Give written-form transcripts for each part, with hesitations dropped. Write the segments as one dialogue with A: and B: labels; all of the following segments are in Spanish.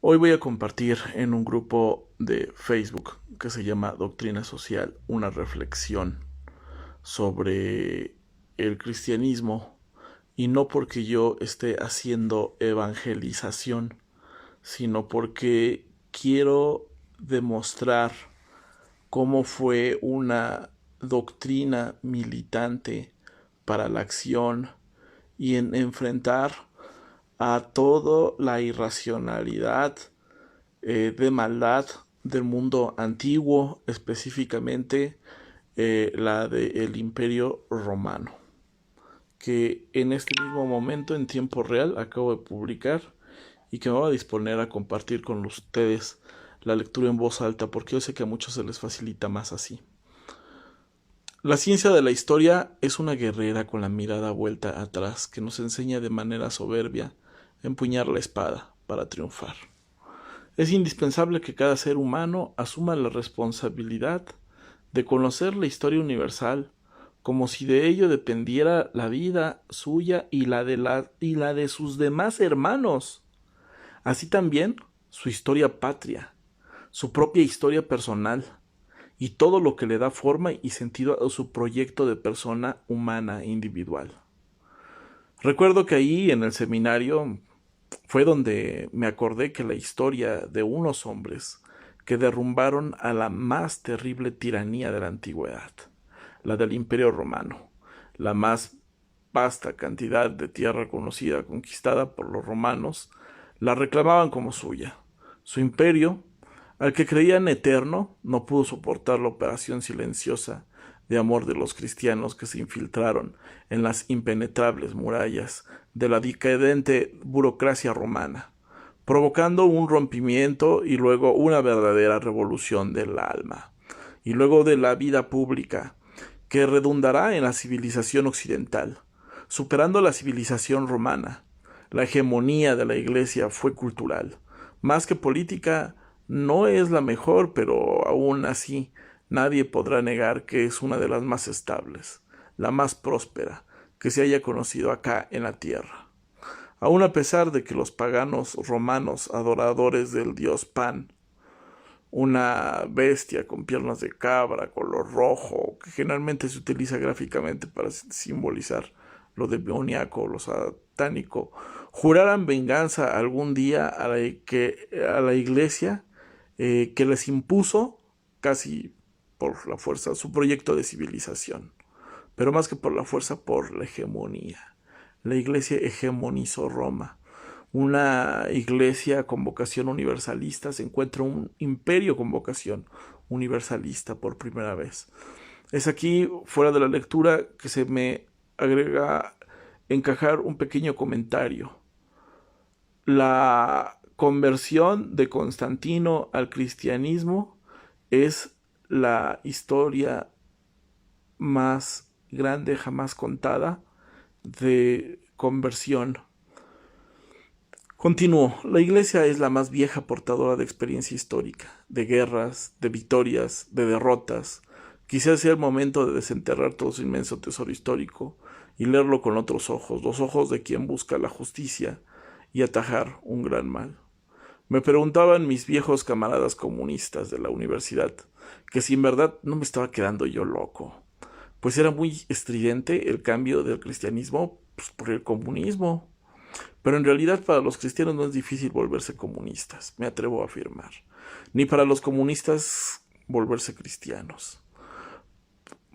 A: Hoy voy a compartir en un grupo de Facebook que se llama Doctrina Social una reflexión sobre el cristianismo, y no porque yo esté haciendo evangelización, sino porque quiero demostrar cómo fue una doctrina militante para la acción y en enfrentar a toda la irracionalidad de maldad del mundo antiguo, específicamente la del Imperio Romano, que en este mismo momento, en tiempo real, acabo de publicar y que me voy a disponer a compartir con ustedes la lectura en voz alta, porque yo sé que a muchos se les facilita más así. La ciencia de la historia es una guerrera con la mirada vuelta atrás que nos enseña de manera soberbia a empuñar la espada para triunfar. Es indispensable que cada ser humano asuma la responsabilidad de conocer la historia universal, como si de ello dependiera la vida suya y la de sus demás hermanos. Así también su historia patria, su propia historia personal y todo lo que le da forma y sentido a su proyecto de persona humana e individual. Recuerdo que ahí en el seminario fue donde me acordé que la historia de unos hombres que derrumbaron a la más terrible tiranía de la antigüedad, la del Imperio Romano, la más vasta cantidad de tierra conocida conquistada por los romanos, la reclamaban como suya. Su imperio, al que creían eterno, no pudo soportar la operación silenciosa de amor de los cristianos que se infiltraron en las impenetrables murallas de la decadente burocracia romana, provocando un rompimiento y luego una verdadera revolución del alma, y luego de la vida pública, que redundará en la civilización occidental, superando la civilización romana. La hegemonía de la Iglesia fue cultural. Más que política, no es la mejor, pero aún así nadie podrá negar que es una de las más estables, la más próspera que se haya conocido acá en la tierra. Aun a pesar de que los paganos romanos, adoradores del dios Pan, una bestia con piernas de cabra, color rojo, que generalmente se utiliza gráficamente para simbolizar lo demoníaco, lo satánico, juraran venganza algún día a la iglesia que les impuso casi por la fuerza su proyecto de civilización, pero más que por la fuerza, por la hegemonía. La iglesia hegemonizó Roma. Una iglesia con vocación universalista se encuentra un imperio con vocación universalista por primera vez. Es aquí, fuera de la lectura, que se me agrega encajar un pequeño comentario. La conversión de Constantino al cristianismo es la historia más grande jamás contada de conversión. Continuó, la Iglesia es la más vieja portadora de experiencia histórica, de guerras, de victorias, de derrotas. Quizás sea el momento de desenterrar todo su inmenso tesoro histórico y leerlo con otros ojos, los ojos de quien busca la justicia y atajar un gran mal. Me preguntaban mis viejos camaradas comunistas de la universidad que si en verdad no me estaba quedando yo loco, pues era muy estridente el cambio del cristianismo por el comunismo. Pero en realidad para los cristianos no es difícil volverse comunistas, me atrevo a afirmar. Ni para los comunistas volverse cristianos.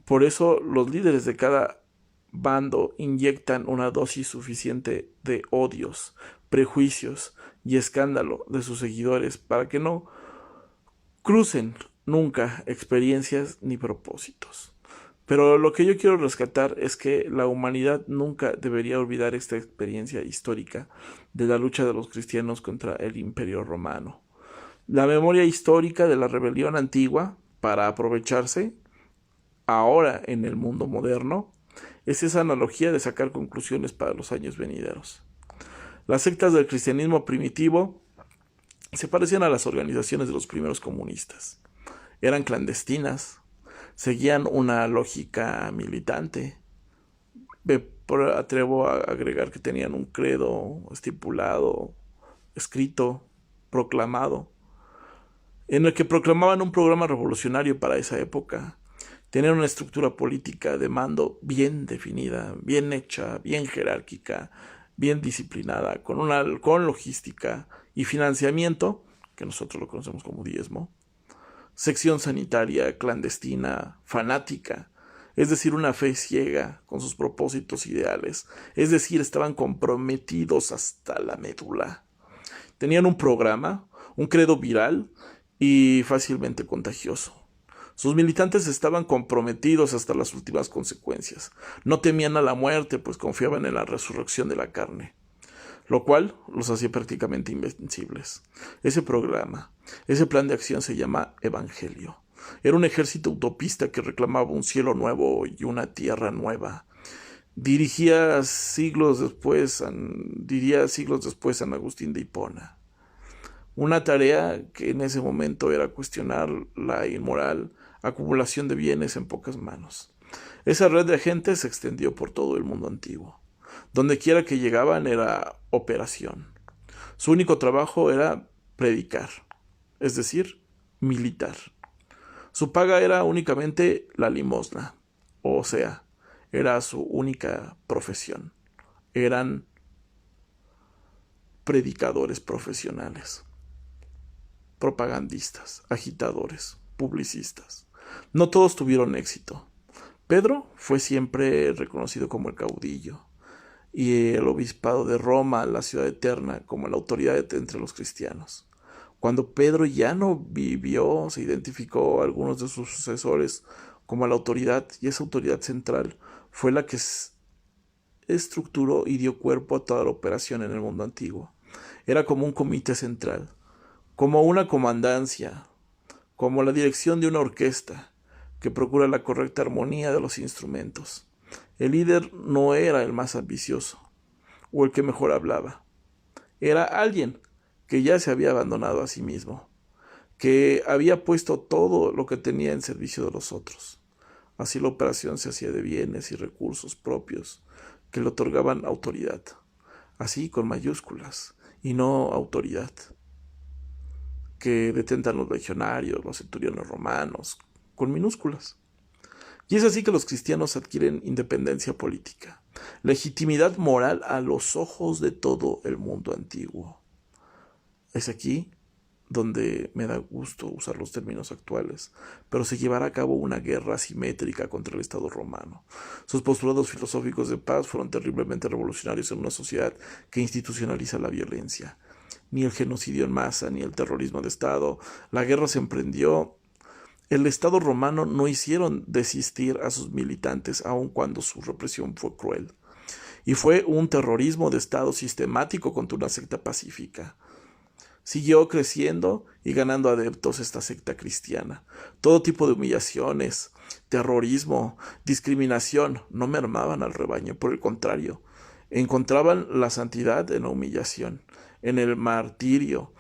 A: Por eso los líderes de cada bando inyectan una dosis suficiente de odios, prejuicios y escándalo de sus seguidores para que no crucen nunca experiencias ni propósitos. Pero lo que yo quiero rescatar es que la humanidad nunca debería olvidar esta experiencia histórica de la lucha de los cristianos contra el Imperio Romano. La memoria histórica de la rebelión antigua, para aprovecharse ahora en el mundo moderno, es esa analogía de sacar conclusiones para los años venideros. Las sectas del cristianismo primitivo se parecían a las organizaciones de los primeros comunistas. Eran clandestinas, seguían una lógica militante. Me atrevo a agregar que tenían un credo estipulado, escrito, proclamado, en el que proclamaban un programa revolucionario para esa época. Tenían una estructura política de mando bien definida, bien hecha, bien jerárquica, bien disciplinada, con logística y financiamiento, que nosotros lo conocemos como diezmo, sección sanitaria, clandestina, fanática, es decir, una fe ciega con sus propósitos ideales, es decir, estaban comprometidos hasta la médula. Tenían un programa, un credo viral y fácilmente contagioso. Sus militantes estaban comprometidos hasta las últimas consecuencias. No temían a la muerte, pues confiaban en la resurrección de la carne, lo cual los hacía prácticamente invencibles. Ese programa, ese plan de acción se llama Evangelio. Era un ejército utopista que reclamaba un cielo nuevo y una tierra nueva. Diría siglos después San Agustín de Hipona. Una tarea que en ese momento era cuestionar la inmoral acumulación de bienes en pocas manos. Esa red de agentes se extendió por todo el mundo antiguo. Donde quiera que llegaban era operación. Su único trabajo era predicar, es decir, militar. Su paga era únicamente la limosna, o sea, era su única profesión. Eran predicadores profesionales, propagandistas, agitadores, publicistas. No todos tuvieron éxito. Pedro fue siempre reconocido como el caudillo, y el obispado de Roma, la ciudad eterna, como la autoridad entre los cristianos. Cuando Pedro ya no vivió, se identificó a algunos de sus sucesores como la autoridad, y esa autoridad central fue la que estructuró y dio cuerpo a toda la operación en el mundo antiguo. Era como un comité central, como una comandancia, como la dirección de una orquesta que procura la correcta armonía de los instrumentos. El líder no era el más ambicioso o el que mejor hablaba. Era alguien que ya se había abandonado a sí mismo, que había puesto todo lo que tenía en servicio de los otros. Así la operación se hacía de bienes y recursos propios que le otorgaban autoridad. Así con mayúsculas y no autoridad que detentan los legionarios, los centuriones romanos, con minúsculas. Y es así que los cristianos adquieren independencia política, legitimidad moral a los ojos de todo el mundo antiguo. Es aquí donde me da gusto usar los términos actuales, pero se llevará a cabo una guerra asimétrica contra el Estado romano. Sus postulados filosóficos de paz fueron terriblemente revolucionarios en una sociedad que institucionaliza la violencia. Ni el genocidio en masa, ni el terrorismo de Estado. La guerra se emprendió. El Estado romano no hicieron desistir a sus militantes aun cuando su represión fue cruel. Y fue un terrorismo de Estado sistemático contra una secta pacífica. Siguió creciendo y ganando adeptos esta secta cristiana. Todo tipo de humillaciones, terrorismo, discriminación no mermaban al rebaño, por el contrario, encontraban la santidad en la humillación, en el martirio.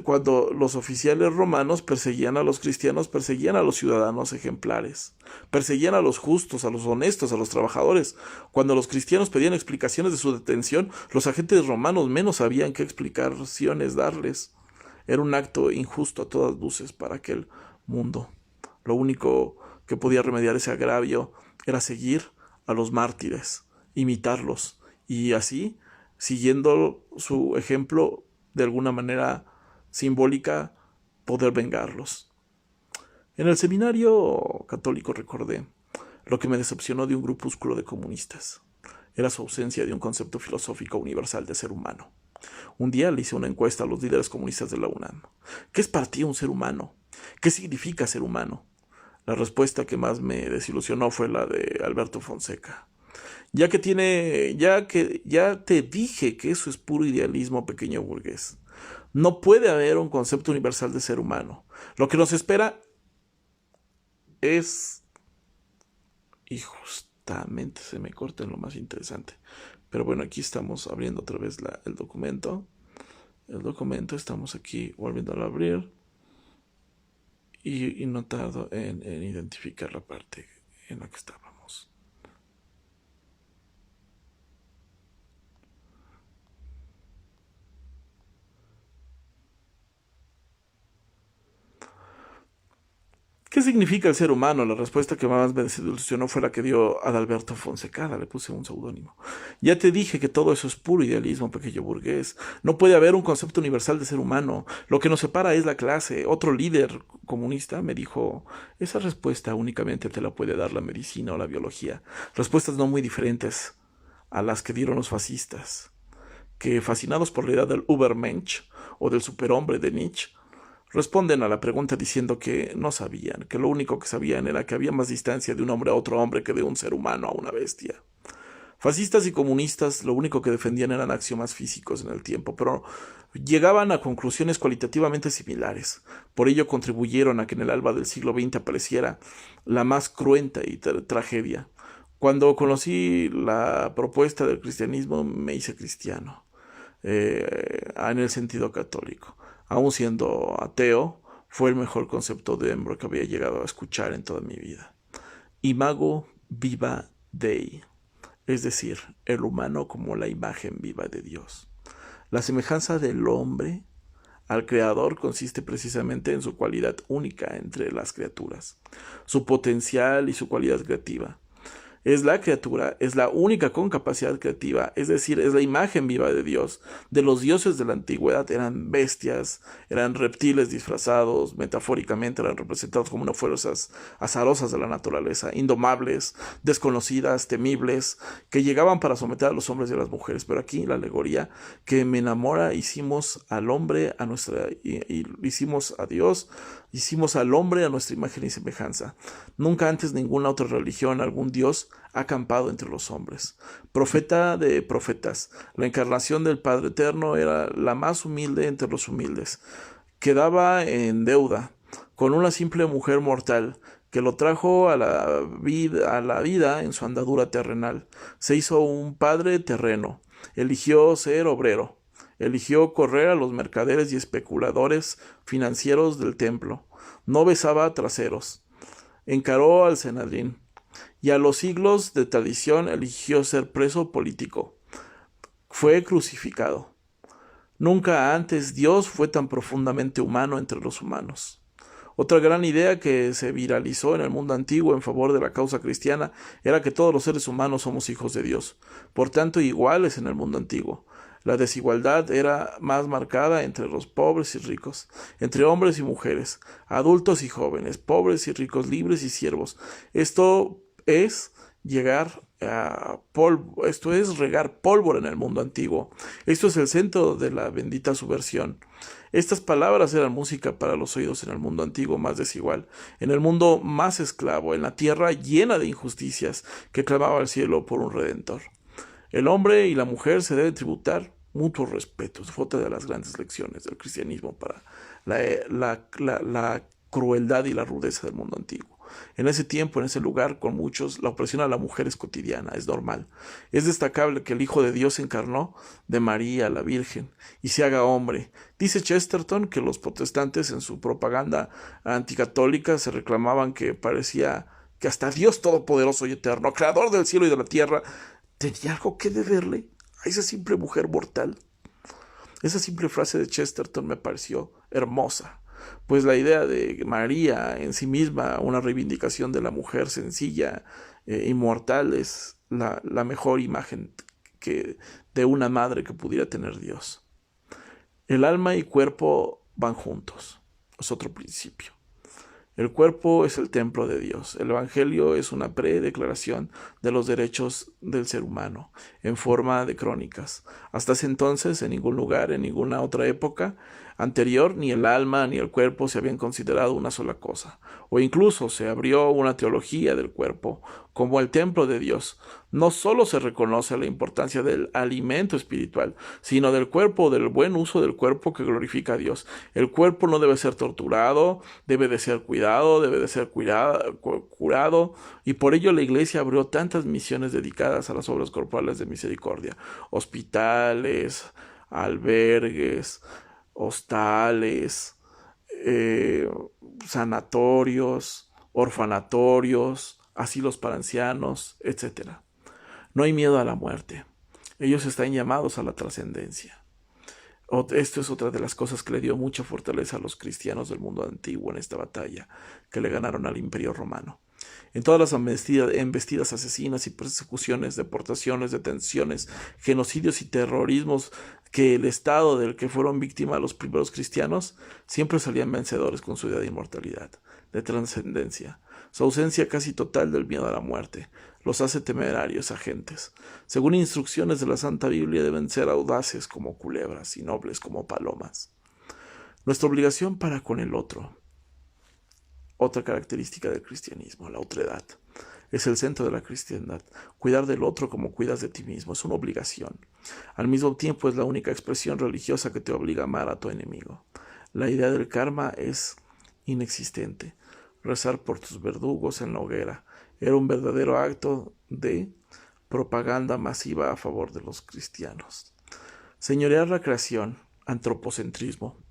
A: Cuando los oficiales romanos perseguían a los cristianos, perseguían a los ciudadanos ejemplares, perseguían a los justos, a los honestos, a los trabajadores. Cuando los cristianos pedían explicaciones de su detención, los agentes romanos menos sabían qué explicaciones darles. Era un acto injusto a todas luces para aquel mundo. Lo único que podía remediar ese agravio era seguir a los mártires, imitarlos, y así, siguiendo su ejemplo, de alguna manera simbólica, poder vengarlos. En el seminario católico recordé lo que me decepcionó de un grupúsculo de comunistas. Era su ausencia de un concepto filosófico universal de ser humano. Un día le hice una encuesta a los líderes comunistas de la UNAM. ¿Qué es para ti un ser humano? ¿Qué significa ser humano? La respuesta que más me desilusionó fue la de Alberto Fonseca. Ya te dije que eso es puro idealismo, pequeño burgués. No puede haber un concepto universal de ser humano. Lo que nos espera es... Y justamente se me corta en lo más interesante. Pero bueno, aquí estamos abriendo otra vez el documento. El documento estamos aquí volviendo a abrir. Y no tardo en identificar la parte en la que estábamos. significa el ser humano? La respuesta que más me desilusionó fue la que dio Adalberto Fonseca, le puse un seudónimo. Ya te dije que todo eso es puro idealismo, pequeño burgués. No puede haber un concepto universal de ser humano. Lo que nos separa es la clase. Otro líder comunista me dijo, esa respuesta únicamente te la puede dar la medicina o la biología. Respuestas no muy diferentes a las que dieron los fascistas, que fascinados por la idea del Übermensch o del superhombre de Nietzsche, responden a la pregunta diciendo que no sabían, que lo único que sabían era que había más distancia de un hombre a otro hombre que de un ser humano a una bestia. Fascistas y comunistas lo único que defendían eran axiomas físicos en el tiempo, pero llegaban a conclusiones cualitativamente similares. Por ello contribuyeron a que en el alba del siglo XX apareciera la más cruenta y tragedia. Cuando conocí la propuesta del cristianismo me hice cristiano, en el sentido católico. Aún siendo ateo, fue el mejor concepto de Embro que había llegado a escuchar en toda mi vida. Imago viva Dei, es decir, el humano como la imagen viva de Dios. La semejanza del hombre al Creador consiste precisamente en su cualidad única entre las criaturas, su potencial y su cualidad creativa. Es la criatura, es la única con capacidad creativa, es decir, es la imagen viva de Dios. De los dioses de la antigüedad eran bestias, eran reptiles disfrazados, metafóricamente eran representados como unas fuerzas azarosas de la naturaleza, indomables, desconocidas, temibles, que llegaban para someter a los hombres y a las mujeres. Pero aquí la alegoría que me enamora, hicimos al hombre a nuestra, y hicimos a Dios, hicimos al hombre a nuestra imagen y semejanza. Nunca antes ninguna otra religión, algún dios, ha acampado entre los hombres. Profeta de profetas, la encarnación del Padre Eterno era la más humilde entre los humildes. Quedaba en deuda con una simple mujer mortal que lo trajo a la vida en su andadura terrenal. Se hizo un padre terreno, eligió ser obrero. Eligió correr a los mercaderes y especuladores financieros del templo. No besaba traseros. Encaró al Sanedrín. Y a los siglos de tradición eligió ser preso político. Fue crucificado. Nunca antes Dios fue tan profundamente humano entre los humanos. Otra gran idea que se viralizó en el mundo antiguo en favor de la causa cristiana era que todos los seres humanos somos hijos de Dios, por tanto iguales en el mundo antiguo. La desigualdad era más marcada entre los pobres y ricos, entre hombres y mujeres, adultos y jóvenes, pobres y ricos, libres y siervos. Esto es regar pólvora en el mundo antiguo. Esto es el centro de la bendita subversión. Estas palabras eran música para los oídos en el mundo antiguo más desigual, en el mundo más esclavo, en la tierra llena de injusticias que clamaba al cielo por un redentor. El hombre y la mujer se deben tributar mutuo respeto. Fue otra de las grandes lecciones del cristianismo para la crueldad y la rudeza del mundo antiguo. En ese tiempo, en ese lugar, con muchos, la opresión a la mujer es cotidiana, es normal. Es destacable que el Hijo de Dios se encarnó de María, la Virgen, y se haga hombre. Dice Chesterton que los protestantes en su propaganda anticatólica se reclamaban que parecía que hasta Dios Todopoderoso y Eterno, Creador del cielo y de la tierra, tenía algo que deberle a esa simple mujer mortal. Esa simple frase de Chesterton me pareció hermosa, pues la idea de María en sí misma, una reivindicación de la mujer sencilla, inmortal, es la mejor imagen de una madre que pudiera tener Dios. El alma y cuerpo van juntos, es otro principio. El cuerpo es el templo de Dios. El Evangelio es una predeclaración de los derechos del ser humano, en forma de crónicas. Hasta ese entonces, en ningún lugar, en ninguna otra época anterior, ni el alma ni el cuerpo se habían considerado una sola cosa, o incluso se abrió una teología del cuerpo como el templo de Dios. No solo se reconoce la importancia del alimento espiritual, sino del cuerpo, del buen uso del cuerpo que glorifica a Dios. El cuerpo no debe ser torturado, debe de ser cuidado, debe de ser curado, y por ello la Iglesia abrió tantas misiones dedicadas a las obras corporales de misericordia, hospitales, albergues, hostales, sanatorios, orfanatorios, asilos para ancianos, etc. No hay miedo a la muerte. Ellos están llamados a la trascendencia. Esto es otra de las cosas que le dio mucha fortaleza a los cristianos del mundo antiguo en esta batalla que le ganaron al Imperio Romano. En todas las embestidas asesinas y persecuciones, deportaciones, detenciones, genocidios y terrorismos que el Estado del que fueron víctimas los primeros cristianos, siempre salían vencedores con su idea de inmortalidad, de trascendencia. Su ausencia casi total del miedo a la muerte los hace temerarios agentes. Según instrucciones de la Santa Biblia, deben ser audaces como culebras y nobles como palomas. Nuestra obligación para con el otro. Otra característica del cristianismo, la otredad. Es el centro de la cristiandad. Cuidar del otro como cuidas de ti mismo es una obligación. Al mismo tiempo es la única expresión religiosa que te obliga a amar a tu enemigo. La idea del karma es inexistente. Rezar por tus verdugos en la hoguera era un verdadero acto de propaganda masiva a favor de los cristianos. Señorear la creación, antropocentrismo.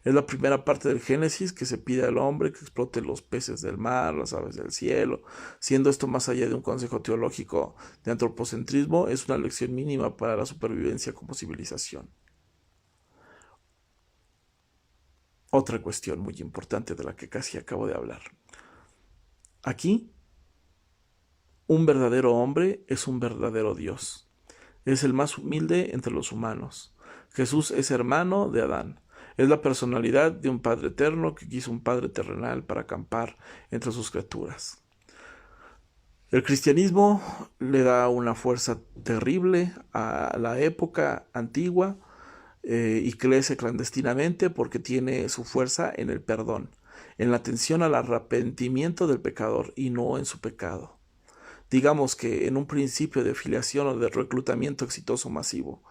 A: Es la primera parte del Génesis que se pide al hombre que explote los peces del mar, las aves del cielo. Siendo esto más allá de un consejo teológico de antropocentrismo, es una lección mínima para la supervivencia como civilización. Otra cuestión muy importante de la que casi acabo de hablar. Aquí, un verdadero hombre es un verdadero Dios. Es el más humilde entre los humanos. Jesús es hermano de Adán. Es la personalidad de un Padre eterno que quiso un Padre terrenal para acampar entre sus criaturas. El cristianismo le da una fuerza terrible a la época antigua y crece clandestinamente porque tiene su fuerza en el perdón, en la atención al arrepentimiento del pecador y no en su pecado. Digamos que en un principio de filiación o de reclutamiento exitoso masivo,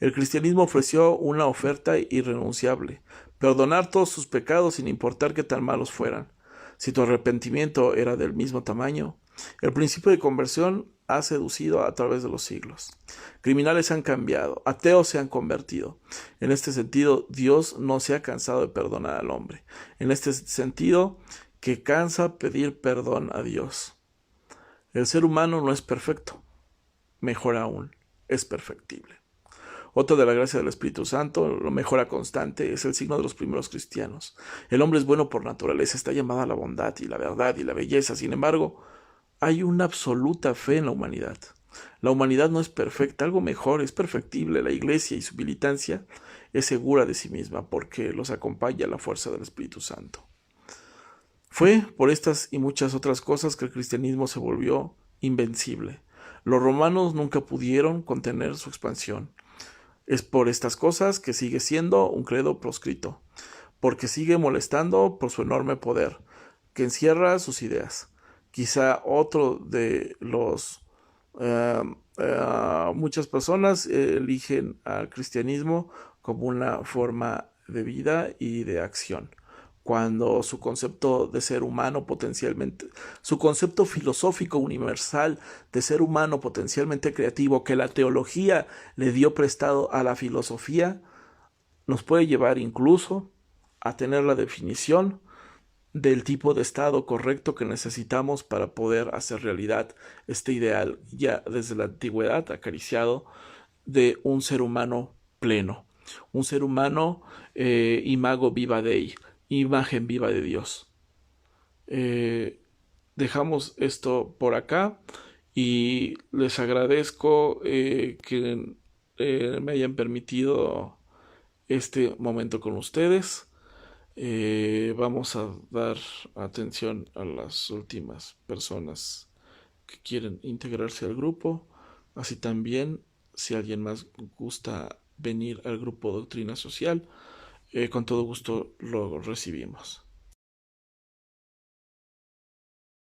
A: el cristianismo ofreció una oferta irrenunciable: perdonar todos sus pecados sin importar qué tan malos fueran. Si tu arrepentimiento era del mismo tamaño, el principio de conversión ha seducido a través de los siglos. Criminales han cambiado, ateos se han convertido. En este sentido, Dios no se ha cansado de perdonar al hombre. En este sentido, que cansa pedir perdón a Dios. El ser humano no es perfecto. Mejor aún, es perfectible. Otra de la gracia del Espíritu Santo, lo mejora constante, es el signo de los primeros cristianos. El hombre es bueno por naturaleza, está llamado a la bondad y la verdad y la belleza. Sin embargo, hay una absoluta fe en la humanidad. La humanidad no es perfecta, algo mejor, es perfectible. La Iglesia y su militancia es segura de sí misma porque los acompaña la fuerza del Espíritu Santo. Fue por estas y muchas otras cosas que el cristianismo se volvió invencible. Los romanos nunca pudieron contener su expansión. Es por estas cosas que sigue siendo un credo proscrito, porque sigue molestando por su enorme poder, que encierra sus ideas. Quizá otro de los... muchas personas eligen al cristianismo como una forma de vida y de acción, cuando su concepto de ser humano potencialmente, su concepto filosófico universal de ser humano potencialmente creativo que la teología le dio prestado a la filosofía, nos puede llevar incluso a tener la definición del tipo de estado correcto que necesitamos para poder hacer realidad este ideal ya desde la antigüedad acariciado de un ser humano pleno, un ser humano imago viva Dei, imagen viva de Dios. Dejamos esto por acá y les agradezco que me hayan permitido este momento con ustedes. Vamos a dar atención a las últimas personas que quieren integrarse al grupo. Así también, si alguien más gusta venir al grupo Doctrina Social, con todo gusto lo recibimos.